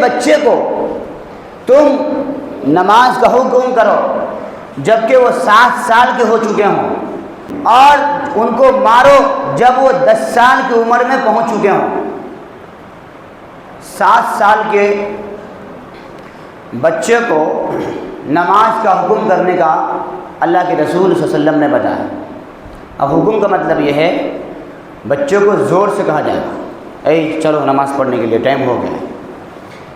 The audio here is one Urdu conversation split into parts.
بچے کو تم نماز کا حکم کرو جبکہ وہ 7 سال کے ہو چکے ہوں، اور ان کو مارو جب وہ 10 سال کی عمر میں پہنچ چکے ہوں۔ 7 سال کے بچے کو نماز کا حکم کرنے کا اللہ کے رسول صلی اللہ علیہ وسلم نے بتایا۔ اب حکم کا مطلب یہ ہے بچے کو زور سے کہا جائے گا، اے چلو نماز پڑھنے کے لیے ٹائم ہو گیا۔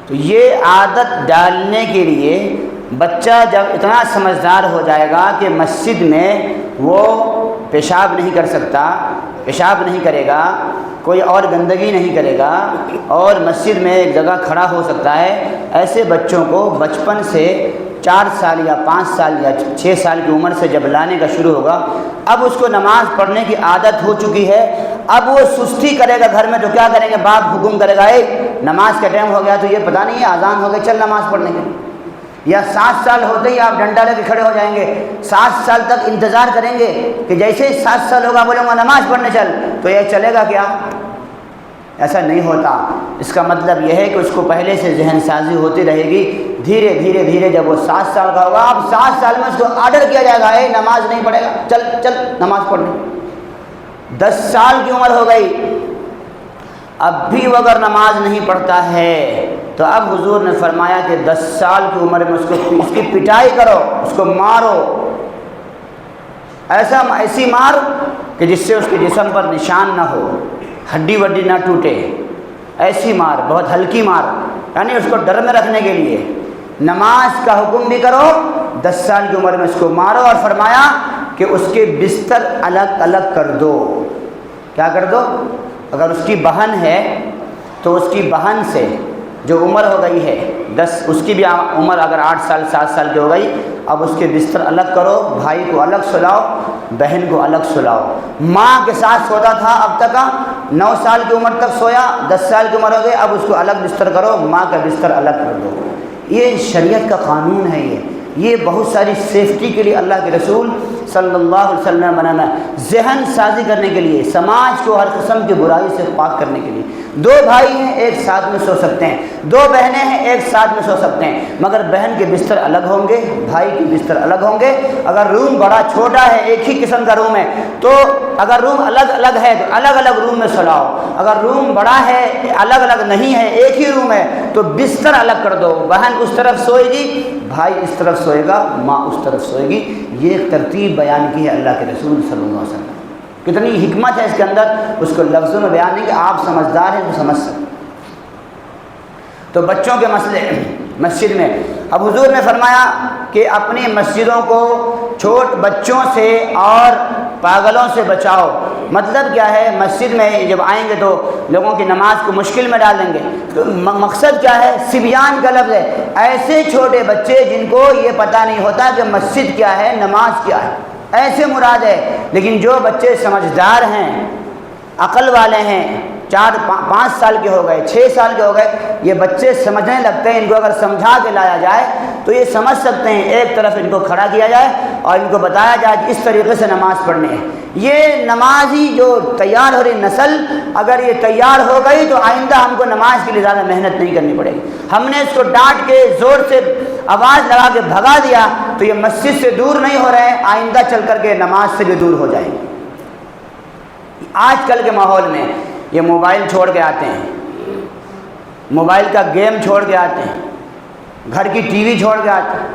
تو یہ عادت ڈالنے کے لیے بچہ جب اتنا سمجھدار ہو جائے گا کہ مسجد میں وہ پیشاب نہیں کر سکتا، پیشاب نہیں کرے گا، کوئی اور گندگی نہیں کرے گا، اور مسجد میں ایک جگہ کھڑا ہو سکتا ہے، ایسے بچوں کو بچپن سے 4 سال یا 5 سال یا 6 سال کی عمر سے جب لانے کا شروع ہوگا، اب اس کو نماز پڑھنے کی عادت ہو چکی ہے، اب وہ سستی کرے گا گھر میں تو کیا کریں گے، باپ حکم کرے گا، اے نماز کا ٹائم ہو گیا تو یہ پتہ نہیں ہے اذان ہو گئی چل نماز پڑھنے کے، یا 7 سال ہوتے ہی آپ ڈنڈا لے کے کھڑے ہو جائیں گے، 7 سال تک انتظار کریں گے کہ جیسے ہی 7 سال ہوگا بولوں گا نماز پڑھنے چل، تو یہ چلے گا کیا؟ ایسا نہیں ہوتا۔ اس کا مطلب یہ ہے کہ اس کو پہلے سے ذہن سازی ہوتی رہے گی، دھیرے دھیرے دھیرے جب وہ 7 سال کا ہوگا، اب 7 سال میں اس کو آرڈر کیا جائے گا، اے نماز نہیں پڑھے گا چل چل نماز پڑھنے۔ 10 سال کی عمر ہو گئی، اب بھی وہ اگر نماز نہیں پڑھتا ہے تو اب حضور نے فرمایا کہ 10 سال کی عمر میں اس کی پٹائی کرو، اس کو مارو، ایسی مار کہ جس سے اس کے جسم پر نشان نہ ہو، ہڈی وڈی نہ ٹوٹے، ایسی مار، بہت ہلکی مار، یعنی اس کو ڈر میں رکھنے کے لیے نماز کا حکم بھی کرو، 10 سال کی عمر میں اس کو مارو، اور فرمایا کہ اس کے بستر الگ الگ کر دو۔ کیا کر دو؟ اگر اس کی بہن ہے تو اس کی بہن سے جو عمر ہو گئی ہے 10، اس کی بھی عمر اگر 8 سال 7 سال کی ہو گئی، اب اس کے بستر الگ کرو، بھائی کو الگ سلاؤ، بہن کو الگ سلاؤ۔ ماں کے ساتھ سوتا تھا اب تک 9 سال کی عمر تک سویا، 10 سال کی عمر ہو گئی، اب اس کو الگ بستر کرو، ماں کا بستر الگ کر دو۔ یہ شریعت کا قانون ہے، یہ بہت ساری سیفٹی کے لیے اللہ کے رسول صلی اللہ علیہ وسلم نے بنانا، ذہن سازی کرنے کے لیے، سماج کو ہر قسم کی برائی سے پاک کرنے کے لیے۔ 2 بھائی ہیں ایک ساتھ میں سو سکتے ہیں، 2 بہنیں ہیں ایک ساتھ میں سو سکتے ہیں، مگر بہن کے بستر الگ ہوں گے، بھائی کے بستر الگ ہوں گے۔ اگر روم بڑا چھوٹا ہے، ایک ہی قسم کا روم ہے، تو اگر روم الگ الگ ہے تو الگ الگ روم میں سلاؤ، اگر روم بڑا ہے الگ الگ نہیں ہے ایک ہی روم ہے تو بستر الگ کر دو، بہن اس طرف سوئے گی، بھائی اس طرف سوئے گا، ماں اس طرف سوئے گی۔ یہ ایک ترتیب بیان کی ہے اللہ کے رسول صلی اللہ علیہ وسلم۔ کتنی حکمت ہے اس کے اندر، اس کو لفظوں میں بیان نہیں کہ آپ سمجھدار ہیں تو سمجھ سکتے۔ تو بچوں کے مسئلے مسجد میں اب حضور نے فرمایا کہ اپنی مسجدوں کو چھوٹ بچوں سے اور پاگلوں سے بچاؤ۔ مطلب کیا ہے، مسجد میں جب آئیں گے تو لوگوں کی نماز کو مشکل میں ڈال دیں گے، تو مقصد کیا ہے، صبیان کا لفظ ہے، ایسے چھوٹے بچے جن کو یہ پتہ نہیں ہوتا کہ مسجد کیا ہے، نماز کیا ہے، ایسے مراد ہے۔ لیکن جو بچے سمجھدار ہیں، عقل والے ہیں، 4-5 سال کے ہو گئے، 6 سال کے ہو گئے، یہ بچے سمجھنے لگتے ہیں، ان کو اگر سمجھا کے لایا جائے تو یہ سمجھ سکتے ہیں، ایک طرف ان کو کھڑا کیا جائے اور ان کو بتایا جائے کہ اس طریقے سے نماز پڑھنی ہے۔ یہ نمازی جو تیار ہو رہی نسل اگر یہ تیار ہو گئی تو آئندہ ہم کو نماز کے لیے زیادہ محنت نہیں کرنی پڑے گی۔ ہم نے اس کو ڈانٹ کے زور سے آواز لگا کے بھگا دیا تو یہ مسجد سے دور نہیں ہو رہے ہیں، آئندہ چل کر کے نماز سے بھی دور ہو جائیں گے۔ آج کل کے ماحول میں یہ موبائل چھوڑ کے آتے ہیں، موبائل کا گیم چھوڑ کے آتے ہیں، گھر کی ٹی وی چھوڑ کے آتے ہیں،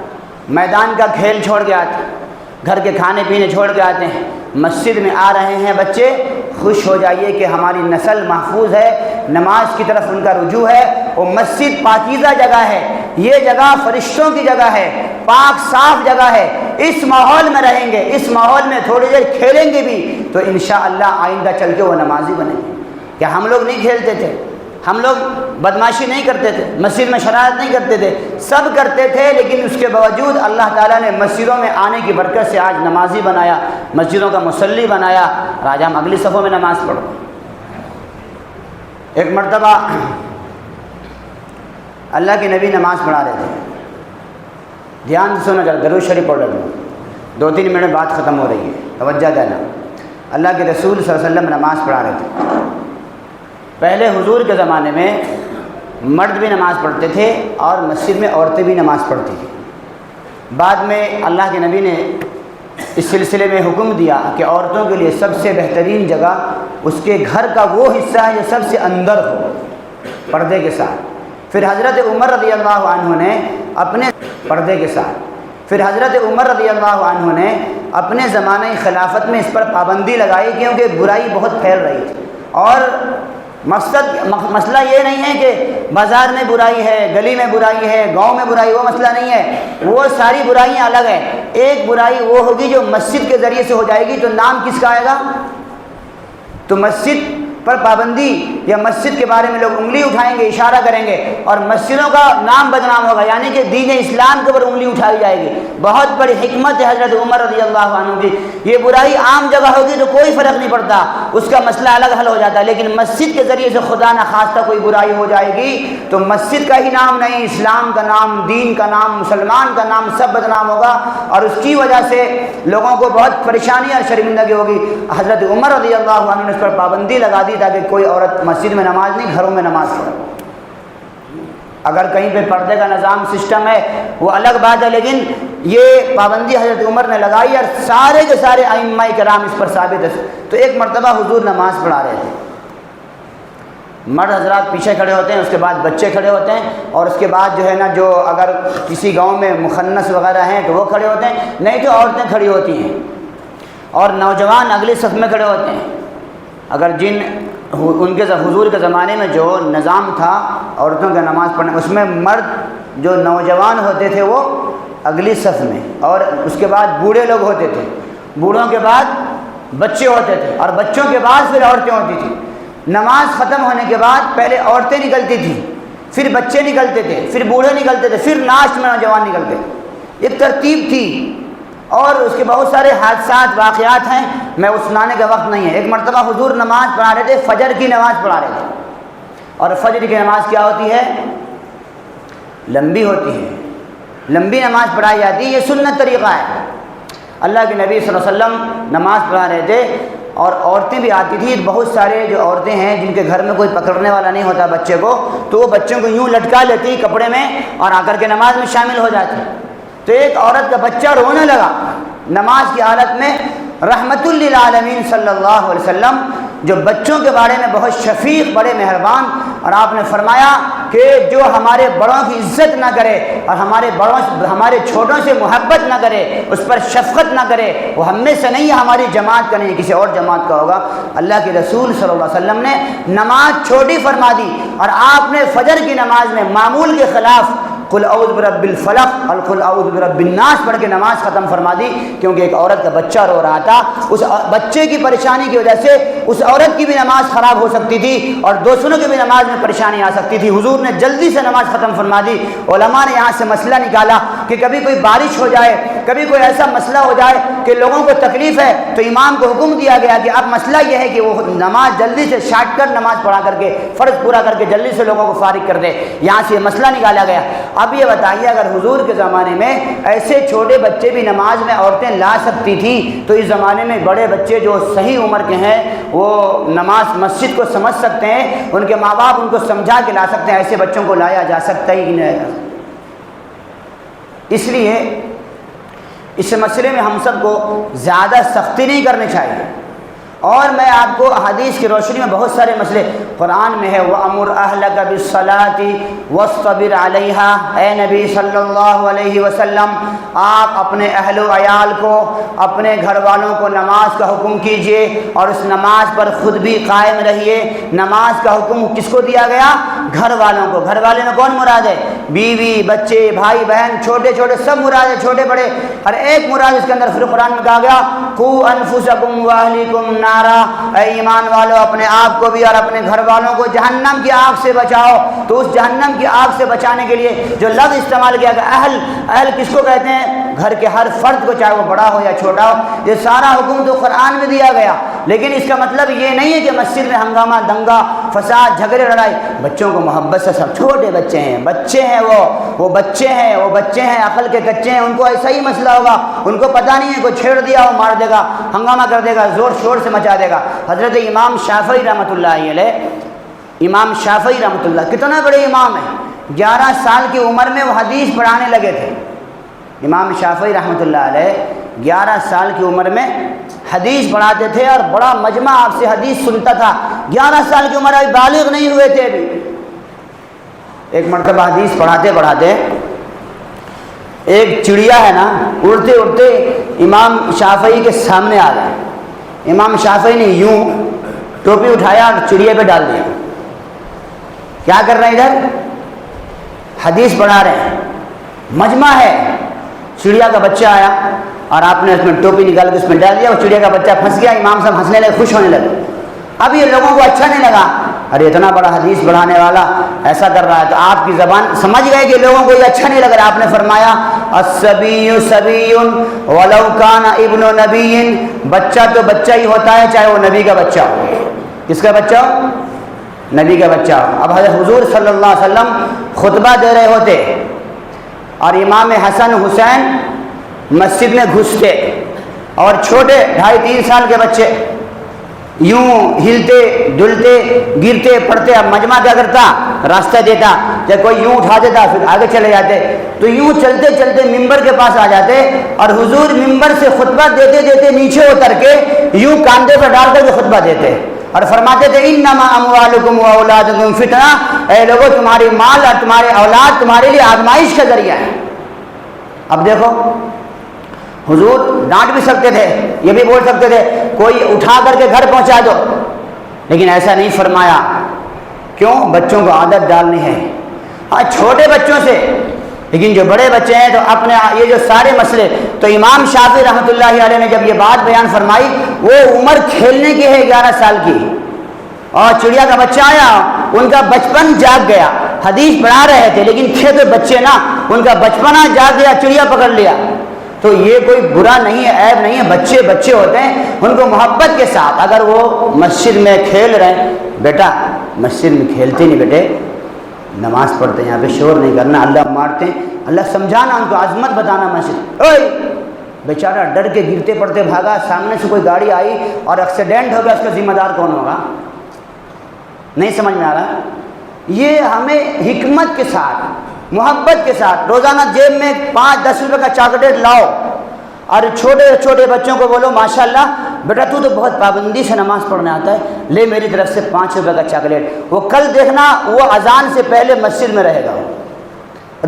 میدان کا کھیل چھوڑ کے آتے ہیں، گھر کے کھانے پینے چھوڑ کے آتے ہیں، مسجد میں آ رہے ہیں بچے۔ خوش ہو جائیے کہ ہماری نسل محفوظ ہے، نماز کی طرف ان کا رجوع ہے۔ وہ مسجد پاکیزہ جگہ ہے، یہ جگہ فرشتوں کی جگہ ہے، پاک صاف جگہ ہے۔ اس ماحول میں رہیں گے، اس ماحول میں تھوڑی دیر کھیلیں گے بھی تو انشاءاللہ آئندہ چل کے وہ نمازی بنیں گے۔ کیا ہم لوگ نہیں کھیلتے تھے، ہم لوگ بدماشی نہیں کرتے تھے، مسجد میں شرارت نہیں کرتے تھے، سب کرتے تھے، لیکن اس کے باوجود اللہ تعالیٰ نے مسجدوں میں آنے کی برکت سے آج نمازی بنایا، مسجدوں کا مصلی بنایا، اور آج ہم اگلی صفوں میں نماز پڑھو۔ ایک مرتبہ اللہ کے نبی نماز پڑھا رہے تھے، دھیان سے سنو، درود شریف پڑھ رہے تھے، 2-3 منٹ میں بات ختم ہو رہی ہے، توجہ دینا۔ اللہ کے رسول صلی اللہ علیہ وسلم نماز پڑھا رہے تھے۔ پہلے حضور کے زمانے میں مرد بھی نماز پڑھتے تھے اور مسجد میں عورتیں بھی نماز پڑھتی تھیں۔ بعد میں اللہ کے نبی نے اس سلسلے میں حکم دیا کہ عورتوں کے لیے سب سے بہترین جگہ اس کے گھر کا وہ حصہ ہے جو سب سے اندر ہو پردے کے ساتھ۔ پھر حضرت عمر رضی اللہ عنہ نے اپنے پردے کے ساتھ پھر حضرت عمر رضی اللہ عنہ نے اپنے زمانہ خلافت میں اس پر پابندی لگائی، کیونکہ برائی بہت پھیل رہی تھی۔ اور مسئلہ یہ نہیں ہے کہ بازار میں برائی ہے، گلی میں برائی ہے، گاؤں میں برائی، وہ مسئلہ نہیں ہے، وہ ساری برائیاں الگ ہیں۔ ایک برائی وہ ہوگی جو مسجد کے ذریعے سے ہو جائے گی، تو نام کس کا آئے گا؟ تو مسجد پر پابندی یا مسجد کے بارے میں لوگ انگلی اٹھائیں گے، اشارہ کریں گے، اور مسجدوں کا نام بدنام ہوگا، یعنی کہ دین اسلام کے اوپر انگلی اٹھائی جائے گی۔ بہت بڑی حکمت ہے حضرت عمر رضی اللہ عنہ کی۔ یہ برائی عام جگہ ہوگی تو کوئی فرق نہیں پڑتا، اس کا مسئلہ الگ حل ہو جاتا ہے، لیکن مسجد کے ذریعے سے خدا نخواستہ کوئی برائی ہو جائے گی تو مسجد کا ہی نام نہیں، اسلام کا نام، دین کا نام، مسلمان کا نام سب بدنام ہوگا، اور اس کی وجہ سے لوگوں کو بہت پریشانی اور شرمندگی ہوگی۔ حضرت عمر رضی اللہ عنہ نے اس پر پابندی لگا دی تاکہ کوئی عورت مسجد میں نماز نہیں، گھروں میں نماز پڑھے۔ اگر کہیں پہ پردے کا نظام سسٹم ہے وہ الگ بات ہے، لیکن یہ پابندی حضرت عمر نے لگائی اور سارے کے سارے ائمہ کرام اس پر ثابت ہے۔ تو ایک مرتبہ حضور نماز پڑھا رہے تھے، مرد حضرات پیچھے کھڑے ہوتے ہیں، اس کے بعد بچے کھڑے ہوتے ہیں، اور اس کے بعد جو ہے نا جو اگر کسی گاؤں میں مخنث وغیرہ ہیں تو وہ کھڑے ہوتے ہیں، نہیں تو عورتیں کھڑی ہوتی ہیں، اور نوجوان اگلی صف میں کھڑے ہوتے ہیں۔ اگر ان کے حضور کے زمانے میں جو نظام تھا عورتوں کے نماز پڑھنے، اس میں مرد جو نوجوان ہوتے تھے وہ اگلی صف میں، اور اس کے بعد بوڑھے لوگ ہوتے تھے، بوڑھوں کے بعد بچے ہوتے تھے، اور بچوں کے بعد پھر عورتیں ہوتی تھیں۔ نماز ختم ہونے کے بعد پہلے عورتیں نکلتی تھیں، پھر بچے نکلتے تھے، پھر بوڑھے نکلتے تھے، پھر لاسٹ میں نوجوان نکلتے تھے۔ ایک ترتیب تھی، اور اس کے بہت سارے حادثات واقعات ہیں، میں اس سنانے کا وقت نہیں ہے۔ ایک مرتبہ حضور نماز پڑھا رہے تھے، فجر کی نماز پڑھا رہے تھے، اور فجر کی نماز کیا ہوتی ہے؟ لمبی ہوتی ہے، لمبی نماز پڑھائی جاتی ہے، یہ سنت طریقہ ہے۔ اللہ کے نبی صلی اللہ علیہ وسلم نماز پڑھا رہے تھے، اور عورتیں بھی آتی تھیں۔ بہت سارے جو عورتیں ہیں جن کے گھر میں کوئی پکڑنے والا نہیں ہوتا بچے کو، تو وہ بچوں کو یوں لٹکا لیتی کپڑے میں اور آ کر کے نماز میں شامل ہو جاتی۔ تو ایک عورت کا بچہ رونے لگا نماز کی حالت میں۔ رحمت للعالمین صلی اللہ علیہ وسلم جو بچوں کے بارے میں بہت شفیق، بڑے مہربان، اور آپ نے فرمایا کہ جو ہمارے بڑوں کی عزت نہ کرے اور ہمارے چھوٹوں سے محبت نہ کرے، اس پر شفقت نہ کرے، وہ ہم میں سے نہیں ہے، ہماری جماعت کا نہیں، کسی اور جماعت کا ہوگا۔ اللہ کے رسول صلی اللہ علیہ وسلم نے نماز چھوٹی فرما دی، اور آپ نے فجر کی نماز میں معمول کے خلاف قل اعوذ برب الفلق اور قل اعوذ برب الناس پڑھ کے نماز ختم فرما دی، کیونکہ ایک عورت کا بچہ رو رہا تھا۔ اس بچے کی پریشانی کی وجہ سے اس عورت کی بھی نماز خراب ہو سکتی تھی، اور دوسروں کی بھی نماز میں پریشانی آ سکتی تھی۔ حضور نے جلدی سے نماز ختم فرما دی۔ علماء نے یہاں سے مسئلہ نکالا کہ کبھی کوئی بارش ہو جائے، کبھی کوئی ایسا مسئلہ ہو جائے کہ لوگوں کو تکلیف ہے، تو امام کو حکم دیا گیا کہ اب مسئلہ یہ ہے کہ وہ نماز جلدی سے شارٹ کر نماز پڑھا کر کے فرض پورا کر کے جلدی سے لوگوں کو فارغ کر دے۔ یہاں سے یہ مسئلہ نکالا گیا۔ اب یہ بتائیے اگر حضور کے زمانے میں ایسے چھوٹے بچے بھی نماز میں عورتیں لا سکتی تھیں، تو اس زمانے میں بڑے بچے جو صحیح عمر کے ہیں وہ نماز مسجد کو سمجھ سکتے ہیں، ان کے ماں باپ ان کو سمجھا کے لا سکتے ہیں، ایسے بچوں کو لایا جا سکتا ہی نہیں۔ اس لیے اس مسئلے میں ہم سب کو زیادہ سختی نہیں کرنی چاہیے، اور میں آپ کو حدیث کی روشنی میں بہت سارے مسئلے قرآن میں ہے، وَأَمُرْ أَهْلَكَ بِالصَّلَاةِ وَاصْطَبِرْ عَلَيْهَا۔ اے نبی صلی اللہ علیہ وسلم، آپ اپنے اہل و عیال کو، اپنے گھر والوں کو نماز کا حکم کیجئے، اور اس نماز پر خود بھی قائم رہیے۔ نماز کا حکم کس کو دیا گیا؟ گھر والوں کو۔ گھر والے میں کون مراد ہے؟ بیوی، بچے، بھائی بہن، چھوٹے چھوٹے سب مراد ہے، چھوٹے بڑے ہر ایک مراد اس کے اندر۔ پھر قرآن میں کہا گیا قُوا أَنفُسَكُمْ وَأَهْلِيكُمْ نارا، اے ایمان والو اپنے آپ کو بھی اور اپنے گھر والوں کو جہنم کی آگ سے بچاؤ۔ تو اس جہنم کی آگ سے بچانے کے لیے جو لفظ استعمال کیا گیا اہل کس کو کہتے ہیں؟ گھر کے ہر فرد کو، چاہے وہ بڑا ہو یا چھوٹا ہو۔ یہ سارا حکم تو قرآن میں دیا گیا، لیکن اس کا مطلب یہ نہیں ہے کہ مسجد میں ہنگامہ، دنگا، فساد، جھگڑے، لڑائی۔ بچوں کو محبت سے، سب چھوٹے بچے ہیں، بچے ہیں، وہ بچے ہیں، عقل کے کچے ہیں، ان کو ایسا ہی مسئلہ ہوگا، ان کو پتہ نہیں ہے، کوئی چھیڑ دیا وہ مار دے گا، ہنگامہ کر دے گا، زور شور سے مچا دے گا۔ حضرت امام شافعی رحمۃ اللہ علیہ امام شافعی رحمۃ اللہ کتنا بڑے امام ہیں، 11 سال کی عمر میں وہ حدیث پڑھانے لگے تھے۔ امام شافعی رحمۃ اللہ علیہ 11 سال کی عمر میں حدیث پڑھاتے تھے اور بڑا مجمع آپ سے حدیث سنتا تھا۔ 11 سال کی عمر ابھی بالغ نہیں ہوئے تھے ابھی۔ ایک مرتبہ حدیث پڑھاتے پڑھاتے ایک چڑیا ہے نا، اڑتے اڑتے امام شافعی کے سامنے آ گئے۔ امام شافعی نے یوں ٹوپی اٹھایا اور چڑیا پہ ڈال دیا۔ کیا کر رہے ہیں ادھر؟ حدیث پڑھا رہے ہیں، مجمع ہے۔ چڑیا کا بچہ آیا اور آپ نے اس میں ٹوپی نکال کے اس میں ڈال دیا، وہ چڑیا کا بچہ پھنس گیا۔ امام صاحب ہنسنے لگے، خوش ہونے لگے۔ اب یہ لوگوں کو اچھا نہیں لگا، ارے اتنا بڑا حدیث پڑھانے والا ایسا کر رہا ہے، تو آپ کی زبان سمجھ گئے کہ لوگوں کو یہ اچھا نہیں لگ رہا۔ آپ نے فرمایا الصبی صبی ولو کان ابن نبی، بچہ تو بچہ ہی ہوتا ہے چاہے وہ نبی کا بچہ ہو۔ کس کا بچہ ہو؟ نبی کا بچہ ہو۔ اب حضرت حضور صلی اللہ علیہ وسلم خطبہ دے رہے ہوتے اور امام حسن حسین مسجد میں گھستے اور چھوٹے 2.5-3 سال کے بچے یوں ہلتے ڈلتے گرتے پڑتے۔ اب مجمع کیا کرتا؟ راستہ دیتا، جب کوئی یوں اٹھا دیتا پھر آگے چلے جاتے، تو یوں چلتے چلتے ممبر کے پاس آ جاتے اور حضور ممبر سے خطبہ دیتے دیتے نیچے اتر کے یوں کاندھے پر ڈال کر کے خطبہ دیتے اور فرماتے تھے انما اموالکم واولادکم فتنہ، اے لوگوں تمہاری مال اور تمہارے اولاد تمہارے لیے آزمائش کا ذریعہ ہے۔ اب دیکھو حضور ڈانٹ بھی سکتے تھے، یہ بھی بول سکتے تھے کوئی اٹھا کر کے گھر پہنچا دو، لیکن ایسا نہیں فرمایا۔ کیوں؟ بچوں کو عادت ڈالنی ہے، ہاں چھوٹے بچوں سے، لیکن جو بڑے بچے ہیں تو اپنے یہ جو سارے مسئلے۔ تو امام شافعی رحمۃ اللہ علیہ نے جب یہ بات بیان فرمائی، وہ عمر کھیلنے کی ہے 11 سال کی، اور چڑیا کا بچہ آیا، ان کا بچپن جاگ گیا۔ حدیث پڑھا رہے تھے لیکن تھے تو بچے نا، ان کا بچپنا جاگ گیا، چڑیا پکڑ لیا۔ تو یہ کوئی برا نہیں ہے، عیب نہیں ہے، بچے بچے ہوتے ہیں، ان کو محبت کے ساتھ اگر وہ مسجد میں کھیل رہے ہیں، بیٹا مسجد میں کھیلتے نہیں بیٹے، نماز پڑھتے ہیں، یہاں پہ شور نہیں کرنا، اللہ مارتے ہیں، اللہ سمجھانا، ان کو عظمت بتانا مسجد۔ اوئے بیچارہ ڈر کے گرتے پڑتے بھاگا، سامنے سے کوئی گاڑی آئی اور ایکسیڈنٹ ہو گیا، اس کا ذمہ دار کون ہوگا؟ نہیں سمجھ میں آ رہا؟ یہ ہمیں حکمت کے ساتھ، محبت کے ساتھ، روزانہ جیب میں 5-10 روپے کا چاکلیٹ لاؤ اور چھوٹے چھوٹے بچوں کو بولو ماشاءاللہ بیٹا تو بہت پابندی سے نماز پڑھنے آتا ہے، لے میری طرف سے 5 روپے کا چاکلیٹ۔ وہ کل دیکھنا وہ اذان سے پہلے مسجد میں رہے گا۔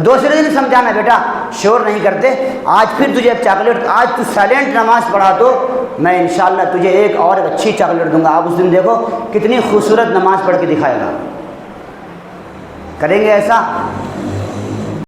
دوسرے دن سمجھانا بیٹا شور نہیں کرتے، آج پھر تجھے ایک چاکلیٹ، آج تو سائلنٹ نماز پڑھا تو میں انشاءاللہ تجھے ایک اور اچھی چاکلیٹ دوں گا۔ آپ اس دن دیکھو کتنی خوبصورت نماز پڑھ کے دکھائے گا۔ کریں گے ایسا؟